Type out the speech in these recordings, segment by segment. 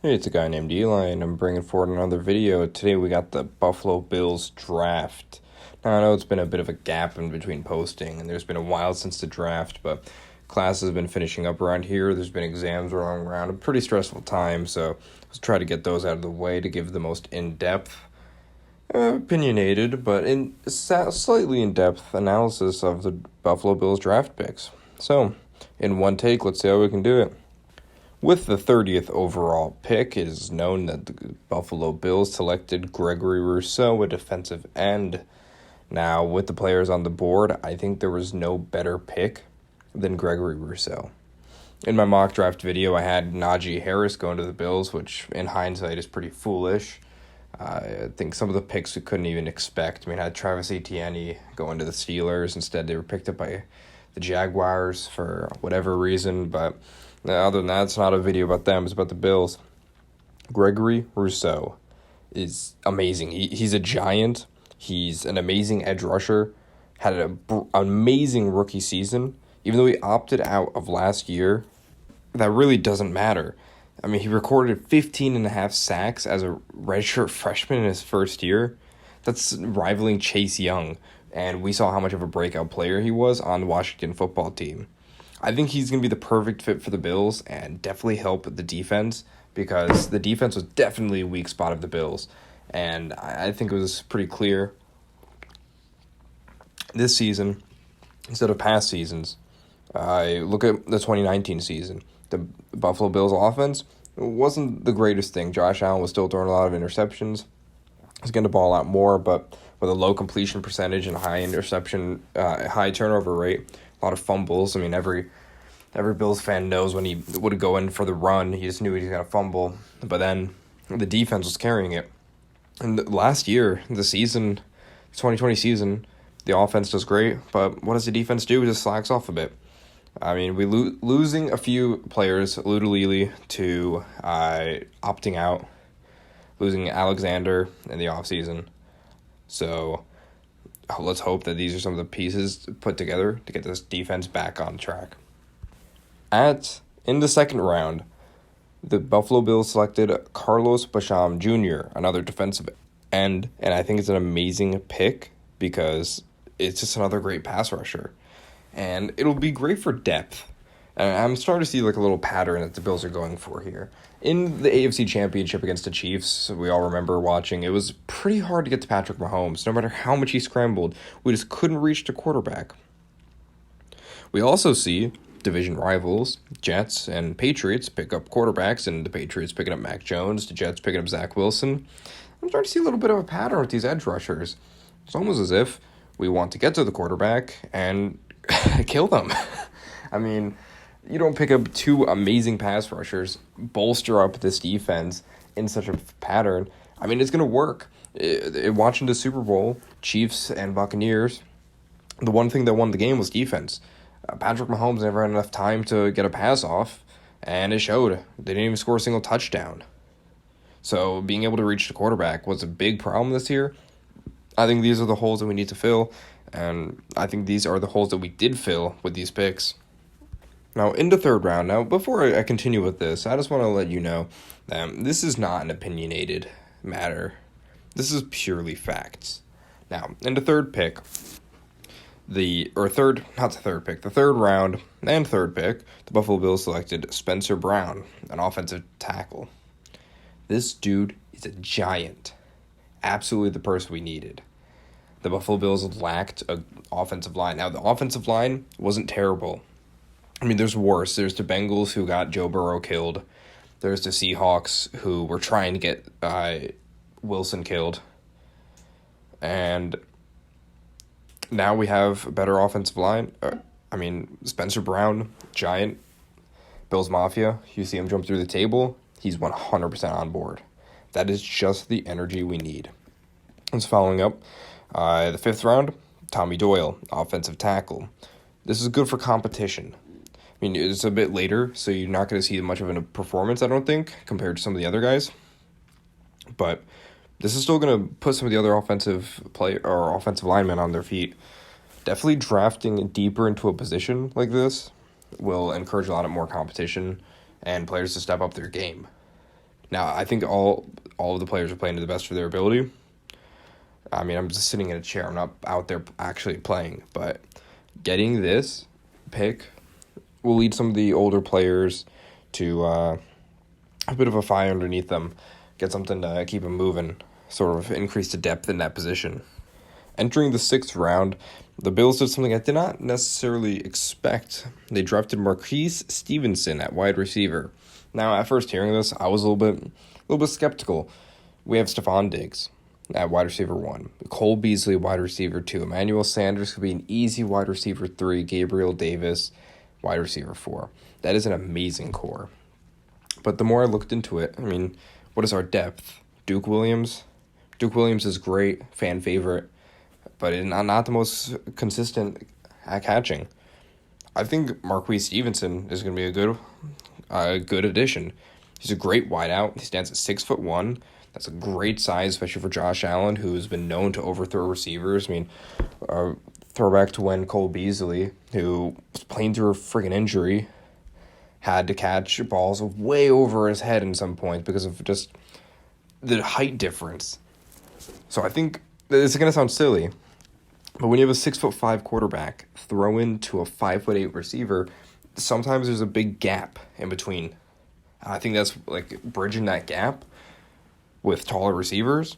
Hey, it's a guy named Eli, and I'm bringing forward another video. Today we got the Buffalo Bills draft. Now, I know it's been a bit of a gap in between posting, and there's been a while since the draft, but class has been finishing up around here. There's been exams rolling around, a pretty stressful time, so let's try to get those out of the way to give the most in-depth, opinionated, but slightly in-depth analysis of the Buffalo Bills draft picks. So, in one take, let's see how we can do it. With the 30th overall pick, it is known that the Buffalo Bills selected Gregory Rousseau, a defensive end. Now, with the players on the board, I think there was no better pick than Gregory Rousseau. In my mock draft video, I had Najee Harris going to the Bills, which in hindsight is pretty foolish. I think some of the picks we couldn't even expect. I mean, I had Travis Etienne going to the Steelers. Instead, they were picked up by the Jaguars for whatever reason, but other than that, it's not a video about them. It's about the Bills. Gregory Rousseau is amazing. He's a giant. He's an amazing edge rusher. Had an amazing rookie season. Even though he opted out of last year, that really doesn't matter. I mean, he recorded 15 and a half sacks as a redshirt freshman in his first year. That's rivaling Chase Young. And we saw how much of a breakout player he was on the Washington football team. I think he's going to be the perfect fit for the Bills and definitely help the defense, because the defense was definitely a weak spot of the Bills. And I think it was pretty clear this season, instead of past seasons. I look at the 2019 season. The Buffalo Bills offense wasn't the greatest thing. Josh Allen was still throwing a lot of interceptions. He's going to ball out more, but with a low completion percentage and high turnover rate, a lot of fumbles. I mean, every Bills fan knows when he would go in for the run, he just knew he was going to fumble. But then the defense was carrying it. And last year, the 2020 season, the offense does great, but what does the defense do? It just slacks off a bit. I mean, we losing a few players, Ludulili to opting out, losing Alexander in the offseason. So let's hope that these are some of the pieces put together to get this defense back on track. In the second round, the Buffalo Bills selected Carlos Basham Jr., another defensive end, and I think it's an amazing pick because it's just another great pass rusher. And it'll be great for depth. And I'm starting to see like a little pattern that the Bills are going for here. In the AFC Championship against the Chiefs, we all remember watching, it was pretty hard to get to Patrick Mahomes. No matter how much he scrambled, we just couldn't reach the quarterback. We also see division rivals, Jets and Patriots, pick up quarterbacks, and the Patriots picking up Mac Jones, the Jets picking up Zach Wilson. I'm starting to see a little bit of a pattern with these edge rushers. It's almost as if we want to get to the quarterback and kill them. I mean, you don't pick up two amazing pass rushers, bolster up this defense in such a pattern. I mean, it's going to work. Watching the Super Bowl, Chiefs and Buccaneers, the one thing that won the game was defense. Patrick Mahomes never had enough time to get a pass off, and it showed. They didn't even score a single touchdown. So being able to reach the quarterback was a big problem this year. I think these are the holes that we need to fill, and I think these are the holes that we did fill with these picks. Now, in the third round, before I continue with this, I just want to let you know that this is not an opinionated matter. This is purely facts. Now, in the third round and third pick, the Buffalo Bills selected Spencer Brown, an offensive tackle. This dude is a giant. Absolutely the person we needed. The Buffalo Bills lacked an offensive line. Now, the offensive line wasn't terrible. I mean, there's worse. There's the Bengals who got Joe Burrow killed. There's the Seahawks who were trying to get Wilson killed. And now we have a better offensive line. Spencer Brown, giant. Bills Mafia, you see him jump through the table, he's 100% on board. That is just the energy we need. Let's following up. The fifth round, Tommy Doyle, offensive tackle. This is good for competition. I mean, it's a bit later, so you're not going to see much of a performance, I don't think, compared to some of the other guys. But this is still going to put some of the other offensive linemen on their feet. Definitely drafting deeper into a position like this will encourage a lot of more competition and players to step up their game. Now, I think all of the players are playing to the best of their ability. I mean, I'm just sitting in a chair. I'm not out there actually playing. But getting this pick will lead some of the older players to a bit of a fire underneath them, get something to keep them moving, sort of increase the depth in that position. Entering the 6th round, the Bills did something I did not necessarily expect. They drafted Marquise Stevenson at wide receiver. Now, at first hearing this, I was a little bit skeptical. We have Stephon Diggs at wide receiver 1, Cole Beasley wide receiver 2, Emmanuel Sanders could be an easy wide receiver 3, Gabriel Davis wide receiver 4. That is an amazing core. But the more I looked into it, I mean, what is our depth? Duke Williams? Duke Williams is great, fan favorite, but not the most consistent at catching. I think Marquise Stevenson is going to be a good addition. He's a great wideout. He stands at 6'1". That's a great size, especially for Josh Allen, who's been known to overthrow receivers. I mean, throwback to when Cole Beasley, who was playing through a friggin' injury, had to catch balls way over his head in some points because of just the height difference. So I think this is going to sound silly, but when you have a 6'5" quarterback throw into a 5'8" receiver, sometimes there's a big gap in between. I think that's like bridging that gap with taller receivers,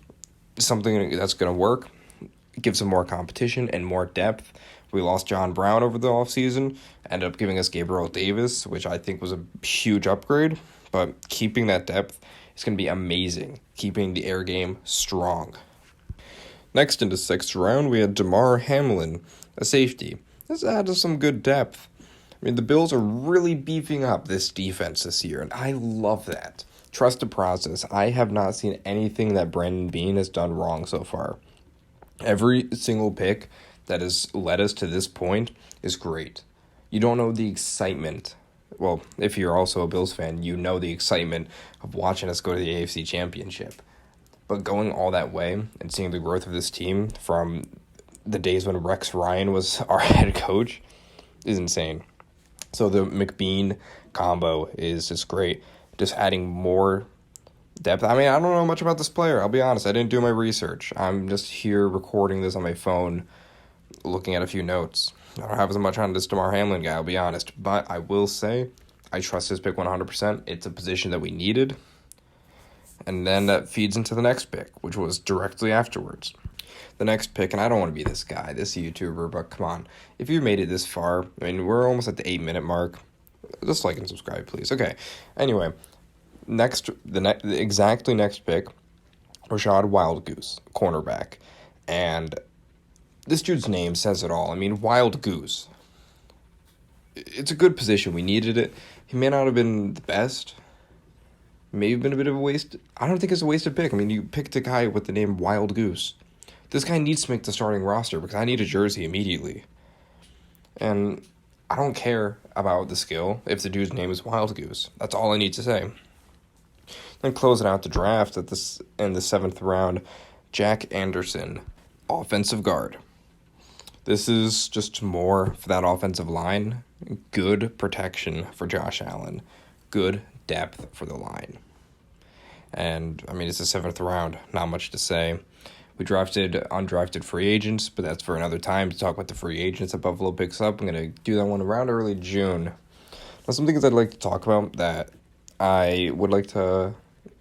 something that's going to work. It gives them more competition and more depth. We lost John Brown over the offseason, ended up giving us Gabriel Davis, which I think was a huge upgrade, but keeping that depth is going to be amazing, keeping the air game strong. Next, into 6th round, we had Damar Hamlin, a safety. This adds some good depth. I mean, the Bills are really beefing up this defense this year, and I love that. Trust the process. I have not seen anything that Brandon Beane has done wrong so far. Every single pick that has led us to this point is great. You don't know the excitement. Well, if you're also a Bills fan, you know the excitement of watching us go to the AFC Championship. But going all that way and seeing the growth of this team from the days when Rex Ryan was our head coach is insane. So the McBean combo is just great. Just adding more depth. I mean, I don't know much about this player. I'll be honest. I didn't do my research. I'm just here recording this on my phone, looking at a few notes. I don't have as much on this Damar Hamlin guy, I'll be honest. But I will say, I trust his pick 100%. It's a position that we needed. And then that feeds into the next pick, which was directly afterwards. The next pick, and I don't want to be this guy, this YouTuber, but come on. If you made it this far, I mean, we're almost at the 8-minute mark. Just like and subscribe, please. Okay. Anyway, the exactly next pick, Rashad Wildgoose, cornerback. And this dude's name says it all. I mean, Wild Goose. It's a good position. We needed it. He may not have been the best. Maybe been a bit of a waste. I don't think it's a wasted pick. I mean, you picked a guy with the name Wild Goose. This guy needs to make the starting roster because I need a jersey immediately. And I don't care about the skill if the dude's name is Wild Goose. That's all I need to say. Then closing out the draft in the 7th round, Jack Anderson, offensive guard. This is just more for that offensive line. Good protection for Josh Allen. Good depth for the line. And, I mean, it's the 7th round. Not much to say. We drafted undrafted free agents, but that's for another time to talk about the free agents that Buffalo picks up. I'm going to do that one around early June. Now, some things I'd like to talk about that I would like to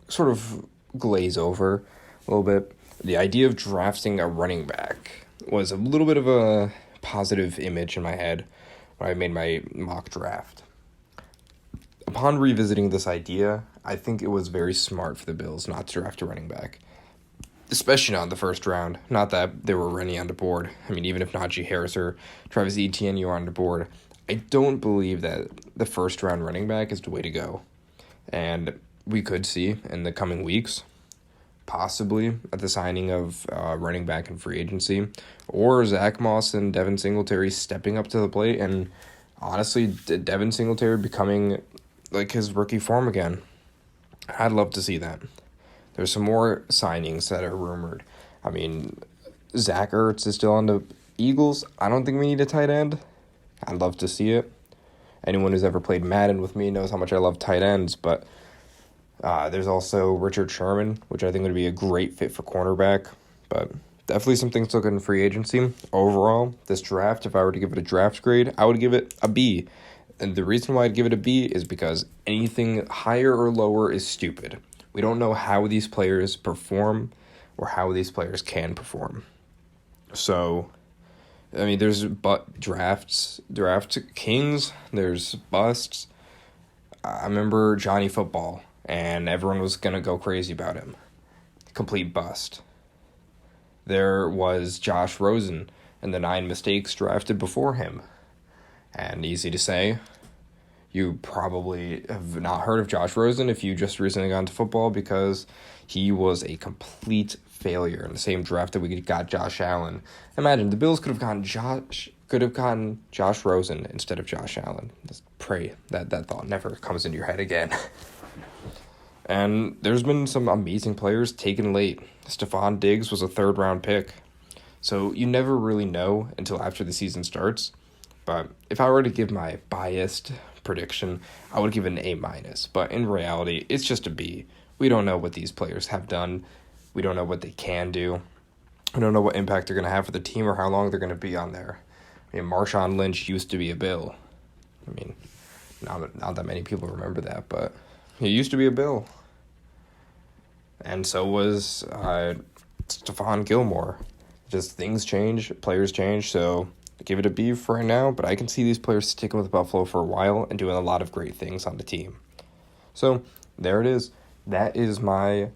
sort of glaze over a little bit. The idea of drafting a running back was a little bit of a positive image in my head when I made my mock draft. Upon revisiting this idea, I think it was very smart for the Bills not to draft a running back. Especially not in the first round. Not that there were many on the board. I mean, even if Najee Harris or Travis Etienne you are on the board, I don't believe that the first round running back is the way to go. And we could see in the coming weeks, possibly at the signing of running back in free agency, or Zach Moss and Devin Singletary stepping up to the plate, and honestly, Devin Singletary becoming like his rookie form again. I'd love to see that. There's some more signings that are rumored. I mean, Zach Ertz is still on the Eagles. I don't think we need a tight end. I'd love to see it. Anyone who's ever played Madden with me knows how much I love tight ends, but There's also Richard Sherman, which I think would be a great fit for cornerback, but definitely some things to look at in free agency. Overall, this draft, if I were to give it a draft grade, I would give it a B. And the reason why I'd give it a B is because anything higher or lower is stupid. We don't know how these players perform or how these players can perform. So, I mean, there's draft kings, there's busts. I remember Johnny Football, and everyone was going to go crazy about him. Complete bust. There was Josh Rosen and the 9 mistakes drafted before him. And easy to say, you probably have not heard of Josh Rosen if you just recently got into football, because he was a complete failure in the same draft that we got Josh Allen. Imagine the Bills could have gotten Josh Rosen instead of Josh Allen. Just pray that thought never comes into your head again. And there's been some amazing players taken late. Stephon Diggs was a 3rd-round pick. So you never really know until after the season starts. But if I were to give my biased prediction, I would give it an A-. But in reality, it's just a B. We don't know what these players have done. We don't know what they can do. We don't know what impact they're going to have for the team or how long they're going to be on there. I mean, Marshawn Lynch used to be a Bill. I mean, not that many people remember that, but he used to be a Bill. And so was Stephon Gilmore. Just things change, players change, so I give it a B for right now, but I can see these players sticking with Buffalo for a while and doing a lot of great things on the team. So, there it is. That is my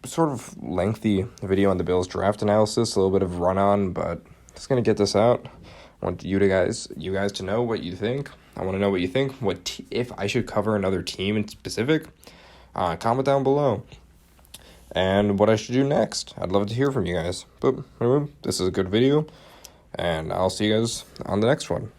sort of lengthy video on the Bills draft analysis, a little bit of run-on, but just going to get this out. I want you guys to know what you think. I want to know what you think. If I should cover another team in specific, comment down below. And what I should do next. I'd love to hear from you guys. But anyway, this is a good video, and I'll see you guys on the next one.